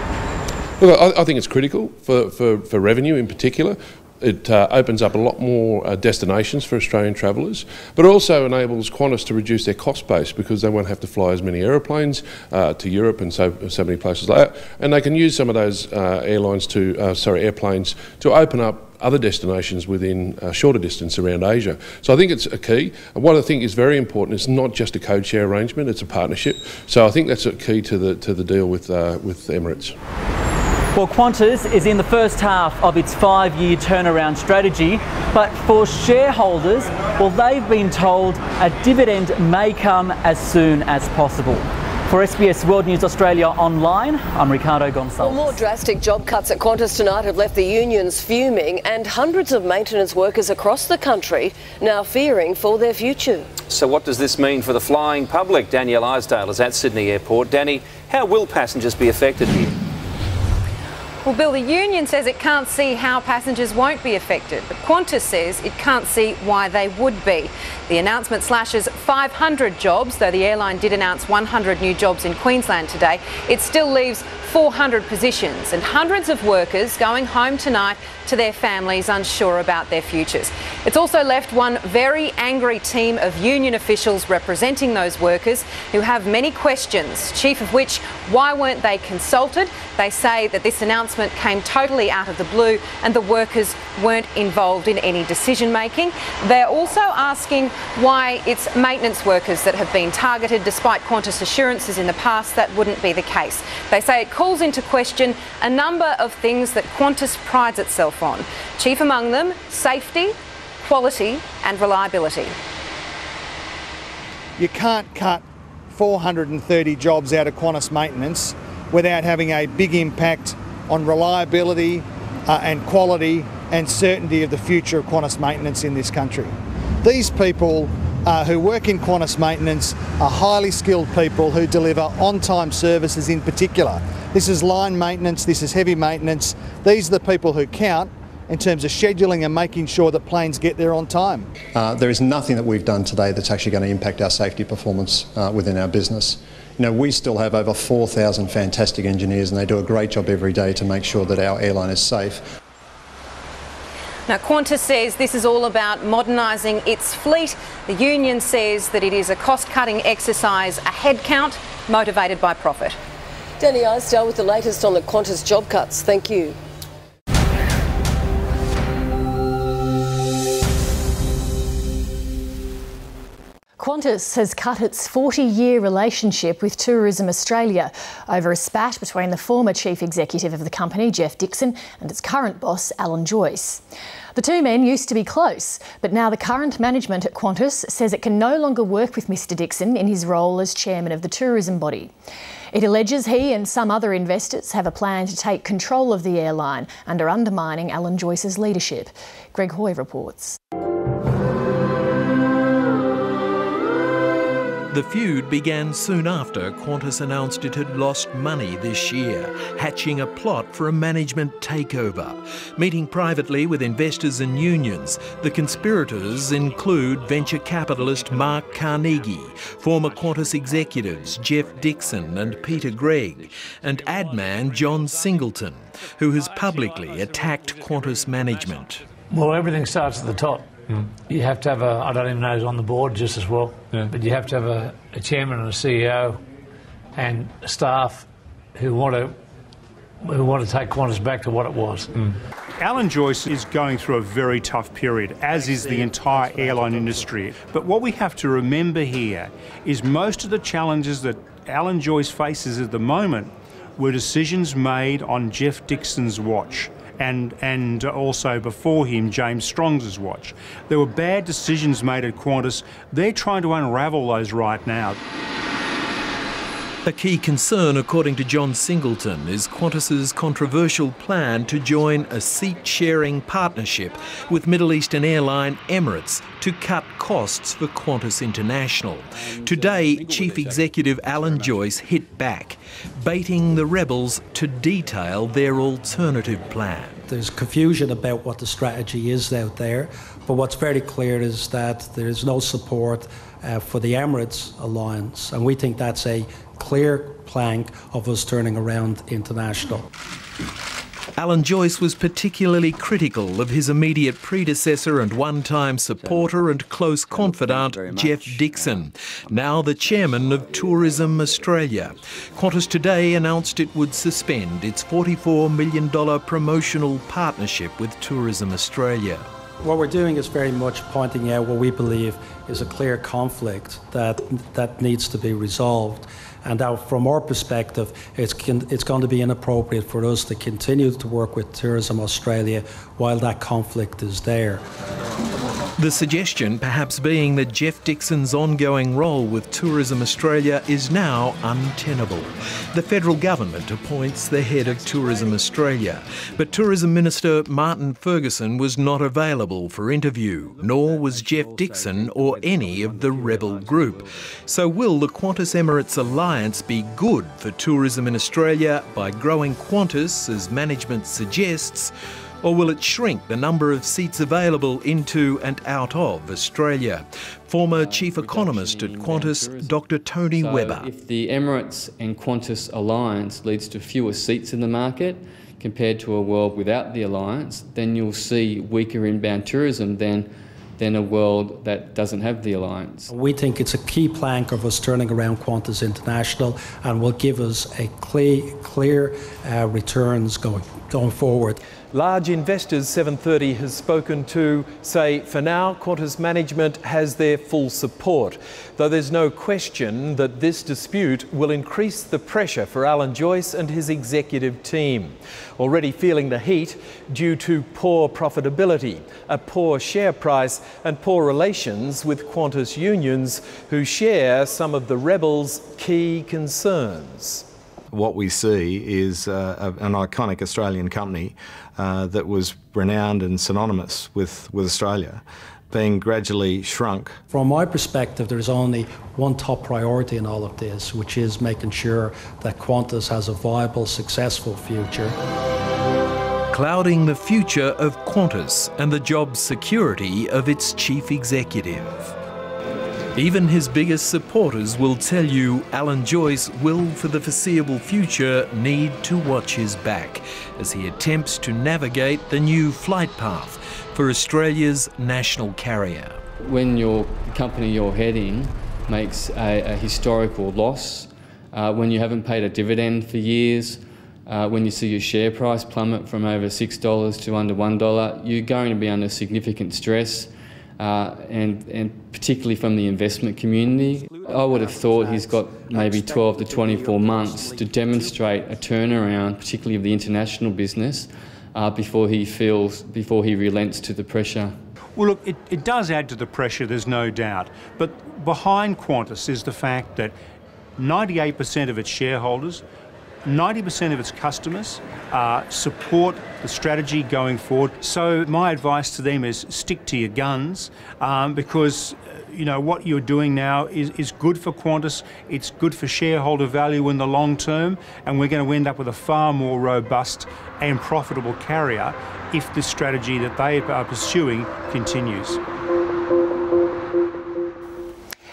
Look, I think it's critical for revenue in particular. It opens up a lot more destinations for Australian travellers, but also enables Qantas to reduce their cost base because they won't have to fly as many aeroplanes to Europe and so many places like that. And they can use some of those airplanes to open up other destinations within a shorter distance around Asia. So I think it's a key. And what I think is very important is not just a code share arrangement, it's a partnership. So I think that's a key to the deal with Emirates. Well, Qantas is in the first half of its 5-year turnaround strategy, but for shareholders, well, they've been told a dividend may come as soon as possible. For SBS World News Australia Online, I'm Ricardo Gonçalves. Well, more drastic job cuts at Qantas tonight have left the unions fuming and hundreds of maintenance workers across the country now fearing for their future. So what does this mean for the flying public? Danielle Isdale is at Sydney Airport. Danny, how will passengers be affected here? Well, Bill, the union says it can't see how passengers won't be affected, but Qantas says it can't see why they would be. The announcement slashes 500 jobs, though the airline did announce 100 new jobs in Queensland today. It still leaves 400 positions and hundreds of workers going home tonight to their families unsure about their futures. It's also left one very angry team of union officials representing those workers who have many questions, chief of which, why weren't they consulted? They say that this announcement came totally out of the blue and the workers weren't involved in any decision making. They're also asking why it's maintenance workers that have been targeted, despite Qantas assurances in the past that wouldn't be the case. They say it calls into question a number of things that Qantas prides itself on. Chief among them, safety, quality and reliability. You can't cut 430 jobs out of Qantas maintenance without having a big impact on reliability and quality and certainty of the future of Qantas maintenance in this country. These people who work in Qantas maintenance are highly skilled people who deliver on-time services in particular. This is line maintenance, this is heavy maintenance. These are the people who count in terms of scheduling and making sure that planes get there on time. There is nothing that we've done today that's actually going to impact our safety performance within our business. You know, we still have over 4,000 fantastic engineers and they do a great job every day to make sure that our airline is safe. Now, Qantas says this is all about modernising its fleet. The union says that it is a cost-cutting exercise, a headcount motivated by profit. Danny Isdale with the latest on the Qantas job cuts. Thank you. Qantas has cut its 40-year relationship with Tourism Australia over a spat between the former chief executive of the company, Jeff Dixon, and its current boss, Alan Joyce. The two men used to be close, but now the current management at Qantas says it can no longer work with Mr Dixon in his role as chairman of the tourism body. It alleges he and some other investors have a plan to take control of the airline and are undermining Alan Joyce's leadership. Greg Hoy reports. The feud began soon after Qantas announced it had lost money this year, hatching a plot for a management takeover. Meeting privately with investors and unions, the conspirators include venture capitalist Mark Carnegie, former Qantas executives Jeff Dixon and Peter Gregg, and ad man John Singleton, who has publicly attacked Qantas management. Well, everything starts at the top. You have to have I don't even know who's on the board just as well, but you have to have a chairman and a CEO and staff who want to take Qantas back to what it was. Alan Joyce is going through a very tough period, as is the entire airline industry. But what we have to remember here is most of the challenges that Alan Joyce faces at the moment were decisions made on Jeff Dixon's watch. And also before him, James Strong's watch. There were bad decisions made at Qantas. They're trying to unravel those right now. A key concern, according to John Singleton, is Qantas's controversial plan to join a seat-sharing partnership with Middle Eastern airline Emirates to cut costs for Qantas International. Today, Chief Executive Alan Joyce hit back, baiting the rebels to detail their alternative plan. There's confusion about what the strategy is out there, but what's very clear is that there is no support for the Emirates alliance, and we think that's a clear plank of us turning around international. Alan Joyce was particularly critical of his immediate predecessor and one-time supporter and close confidant, Jeff Dixon, now the chairman of Tourism Australia. Qantas today announced it would suspend its $44 million promotional partnership with Tourism Australia. What we're doing is very much pointing out what we believe is a clear conflict that needs to be resolved. And from our perspective, it's going to be inappropriate for us to continue to work with Tourism Australia while that conflict is there. The suggestion perhaps being that Jeff Dixon's ongoing role with Tourism Australia is now untenable. The federal government appoints the head of Tourism Australia, but Tourism Minister Martin Ferguson was not available for interview, nor was Jeff Dixon or any of the rebel group. So will the Qantas Emirates alliance be good for tourism in Australia by growing Qantas, as management suggests, or will it shrink the number of seats available into and out of Australia? Former Chief Economist at Qantas, Dr Tony Webber. If the Emirates and Qantas alliance leads to fewer seats in the market compared to a world without the alliance, then you'll see weaker inbound tourism than a world that doesn't have the alliance. We think it's a key plank of us turning around Qantas International and will give us a clear returns going forward. Large investors 730 has spoken to say for now Qantas management has their full support, though there's no question that this dispute will increase the pressure for Alan Joyce and his executive team, already feeling the heat due to poor profitability, a poor share price and poor relations with Qantas unions, who share some of the rebels' key concerns. What we see is an iconic Australian company that was renowned and synonymous with Australia being gradually shrunk. From my perspective, there's only one top priority in all of this, which is making sure that Qantas has a viable, successful future. Clouding the future of Qantas and the job security of its chief executive. Even his biggest supporters will tell you Alan Joyce will, for the foreseeable future, need to watch his back as he attempts to navigate the new flight path for Australia's national carrier. When the company you're heading makes a historical loss, when you haven't paid a dividend for years, when you see your share price plummet from over $6 to under $1, you're going to be under significant stress. And particularly from the investment community. I would have thought he's got maybe 12 to 24 months to demonstrate a turnaround, particularly of the international business, before he relents to the pressure. Well, look, it does add to the pressure, there's no doubt. But behind Qantas is the fact that 98% of its shareholders, 90% of its customers support the strategy going forward. So my advice to them is stick to your guns, because you know what you're doing now is good for Qantas, it's good for shareholder value in the long term, and we're going to end up with a far more robust and profitable carrier if the strategy that they are pursuing continues.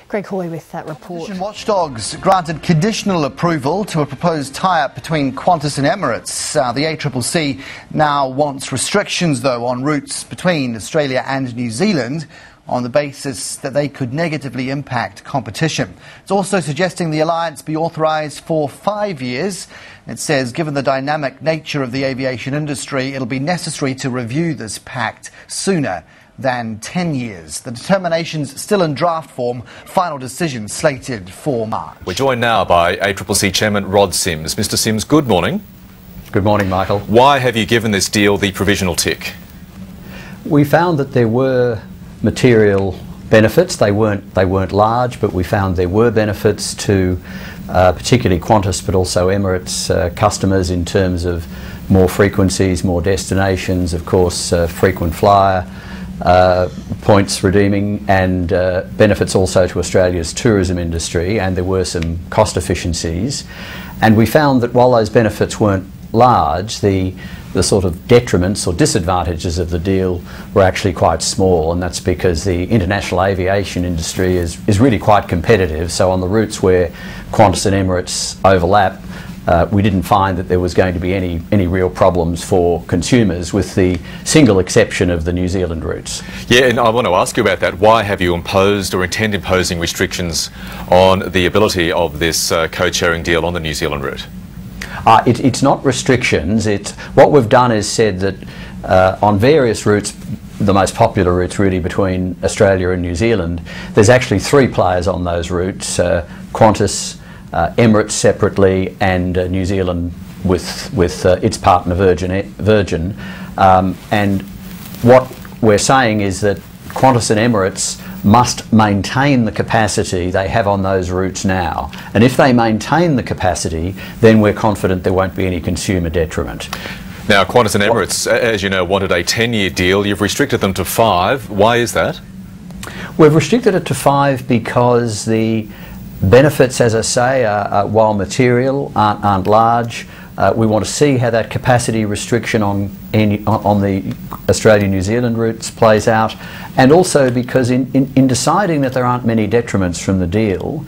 Greg Hoy with that report. Watchdogs granted conditional approval to a proposed tie-up between Qantas and Emirates. The ACCC now wants restrictions, though, on routes between Australia and New Zealand on the basis that they could negatively impact competition. It's also suggesting the alliance be authorised for 5 years. It says, given the dynamic nature of the aviation industry, it'll be necessary to review this pact sooner than 10 years. The determination's still in draft form, final decision slated for March. We're joined now by ACCC Chairman Rod Sims. Mr Sims, good morning. Good morning, Michael. Why have you given this deal the provisional tick? We found that there were material benefits. They weren't large, but we found there were benefits to particularly Qantas, but also Emirates customers in terms of more frequencies, more destinations, of course, frequent flyer, points redeeming, and benefits also to Australia's tourism industry, and there were some cost efficiencies. And we found that while those benefits weren't large, the sort of detriments or disadvantages of the deal were actually quite small, and that's because the international aviation industry is really quite competitive. So on the routes where Qantas and Emirates overlap, we didn't find that there was going to be any real problems for consumers, with the single exception of the New Zealand routes. Yeah, and I want to ask you about that. Why have you imposed or intend imposing restrictions on the ability of this code-sharing deal on the New Zealand route? It's not restrictions. It's what we've done is said that on various routes, the most popular routes really between Australia and New Zealand, there's actually 3 players on those routes: Qantas, Emirates separately, and New Zealand with its partner Virgin. And what we're saying is that Qantas and Emirates must maintain the capacity they have on those routes now. And if they maintain the capacity, then we're confident there won't be any consumer detriment. Now, Qantas and Emirates, as you know, wanted a 10-year deal. You've restricted them to 5. Why is that? We've restricted it to 5 because the benefits, as I say, while material, aren't large. We want to see how that capacity restriction on the Australia-New Zealand routes plays out, and also because in deciding that there aren't many detriments from the deal,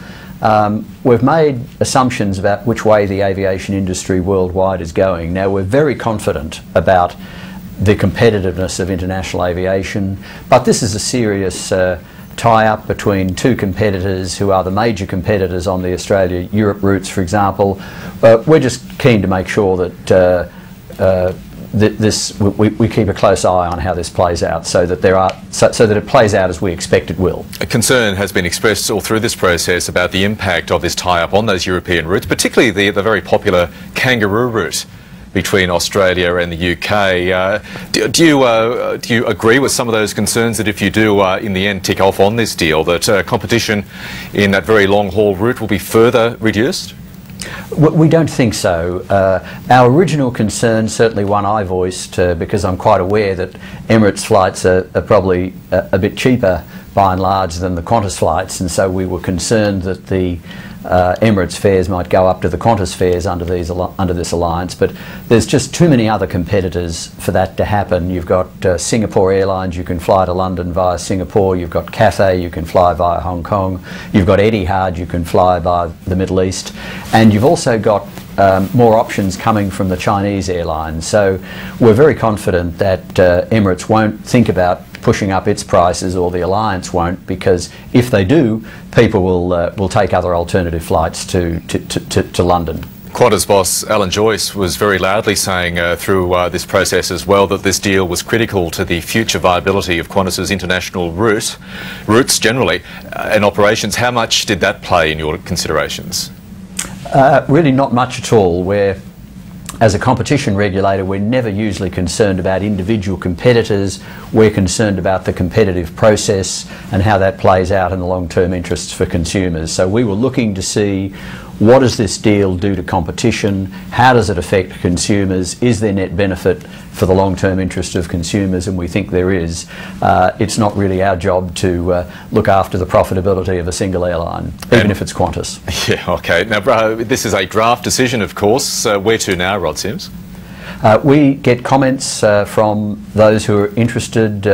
we've made assumptions about which way the aviation industry worldwide is going. Now, we're very confident about the competitiveness of international aviation, but this is a serious tie-up between 2 competitors who are the major competitors on the Australia-Europe routes, for example. We're just keen to make sure that we keep a close eye on how this plays out, so that it plays out as we expect it will. A concern has been expressed all through this process about the impact of this tie-up on those European routes, particularly the very popular Kangaroo route between Australia and the UK. Do you agree with some of those concerns that if you do in the end tick off on this deal, that competition in that very long-haul route will be further reduced? We don't think so. Our original concern, certainly one I voiced, because I'm quite aware that Emirates flights are probably a bit cheaper by and large than the Qantas flights, and so we were concerned that the Emirates fares might go up to the Qantas fares under this alliance, but there's just too many other competitors for that to happen. You've got Singapore Airlines, you can fly to London via Singapore. You've got Cathay, you can fly via Hong Kong. You've got Etihad, you can fly via the Middle East, and you've also got more options coming from the Chinese airlines. So we're very confident that Emirates won't think about pushing up its prices, or the alliance won't, because if they do, people will take other alternative flights to London. Qantas boss Alan Joyce was very loudly saying through this process as well that this deal was critical to the future viability of Qantas's international routes generally and operations. How much did that play in your considerations? Really not much at all. As a competition regulator, we're never usually concerned about individual competitors. We're concerned about the competitive process and how that plays out in the long-term interests for consumers. So we were looking to see, what does this deal do to competition? How does it affect consumers? Is there net benefit for the long-term interest of consumers? And we think there is. It's not really our job to look after the profitability of a single airline, even if it's Qantas. Yeah, OK. Now, this is a draft decision, of course. Where to now, Rod Sims? We get comments from those who are interested.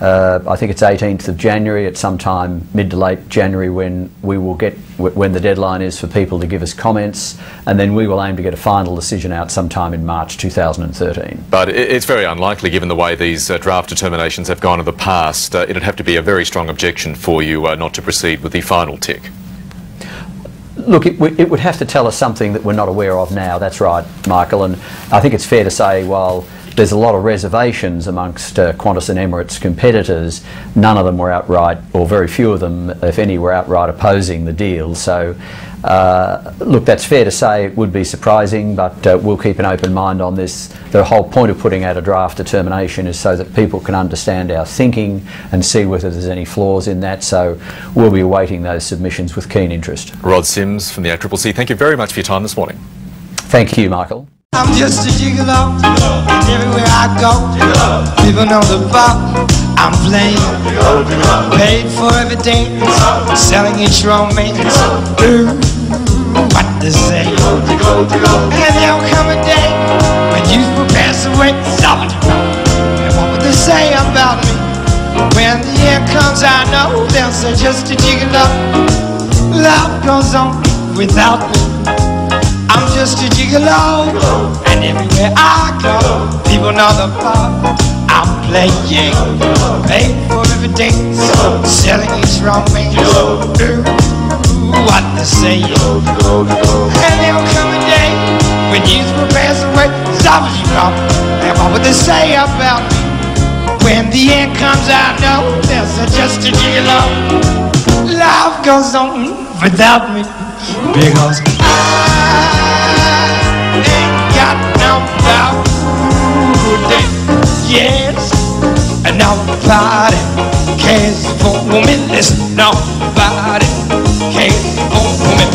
I think it's 18th of January, at some time mid to late January, when the deadline is for people to give us comments, and then we will aim to get a final decision out sometime in March 2013. But it's very unlikely, given the way these draft determinations have gone in the past. It'd have to be a very strong objection for you not to proceed with the final tick. Look, it would have to tell us something that we're not aware of now. That's right, Michael, and I think it's fair to say, while there's a lot of reservations amongst Qantas and Emirates competitors, none of them were outright, or very few of them, if any, were outright opposing the deal. So, look, that's fair to say. It would be surprising, but we'll keep an open mind on this. The whole point of putting out a draft determination is so that people can understand our thinking and see whether there's any flaws in that. So we'll be awaiting those submissions with keen interest. Rod Sims from the ACCC, thank you very much for your time this morning. Thank you, Michael. I'm just a gigolo, everywhere I go, people know the ball I'm playing, paid for every dance, selling each romance, ooh, what to say, and there'll come a day when youth will pass away, and what would they say about me, when the end comes I know they'll say just a gigolo, love goes on without me, I'm just a gigolo, and everywhere I go, people know the part I'm playing. Paid for every dance, selling each romance. Ooh, what they say. And there'll come a day when youth will pass away. Stop as you know, and what would they say about me? When the end comes, I know there's just a gigolo. Life goes on without me, because I ain't got nobody. Yes, and nobody cares for me. Listen, nobody cares for me.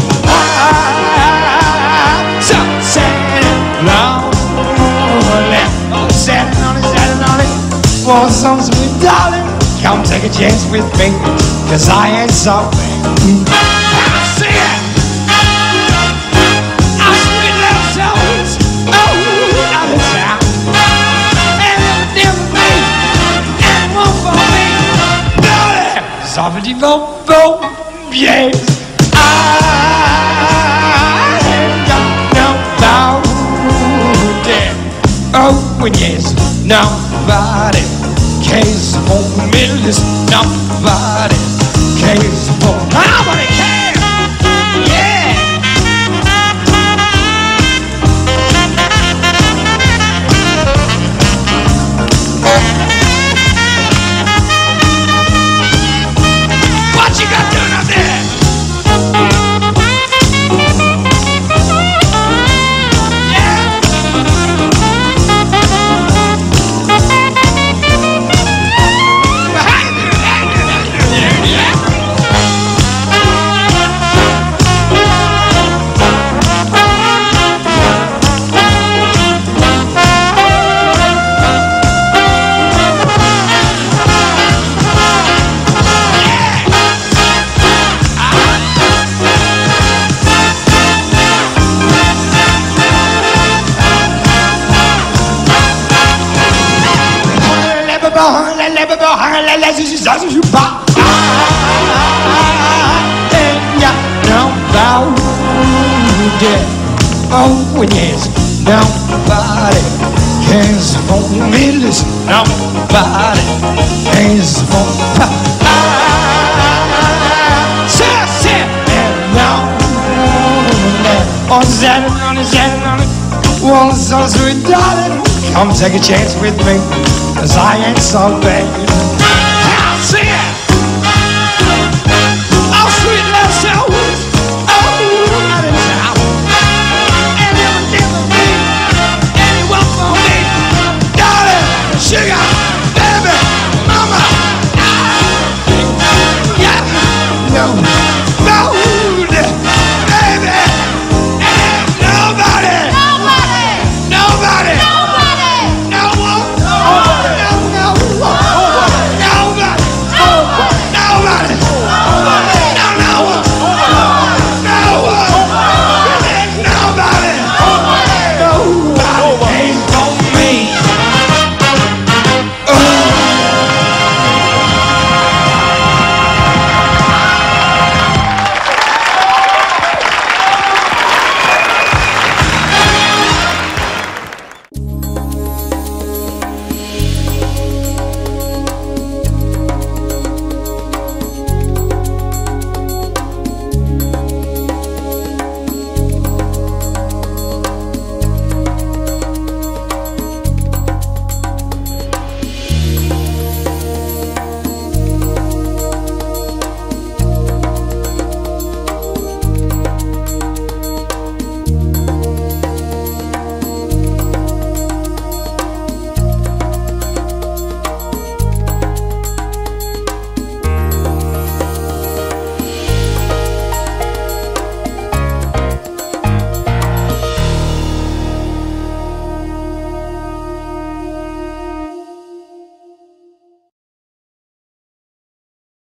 I'm so sad and lonely. Oh, sad and lonely, sad and lonely. Want some sweet darling, come take a chance with me, 'cause I ain't so bad. Sing it! I'm sweet little souls, oh, out of town. And it'll never be anyone for me. Darling, softly vote, yes. I ain't got no doubt. Oh, yes, nobody cares for me. Listen, nobody cares for me. Nobody cares. Yeah. What you got doing up there? Oh, yes, nobody cares for me. Listen, nobody cares for me. Well, so sweet darling, come take a chance with me, 'cause I ain't so bad.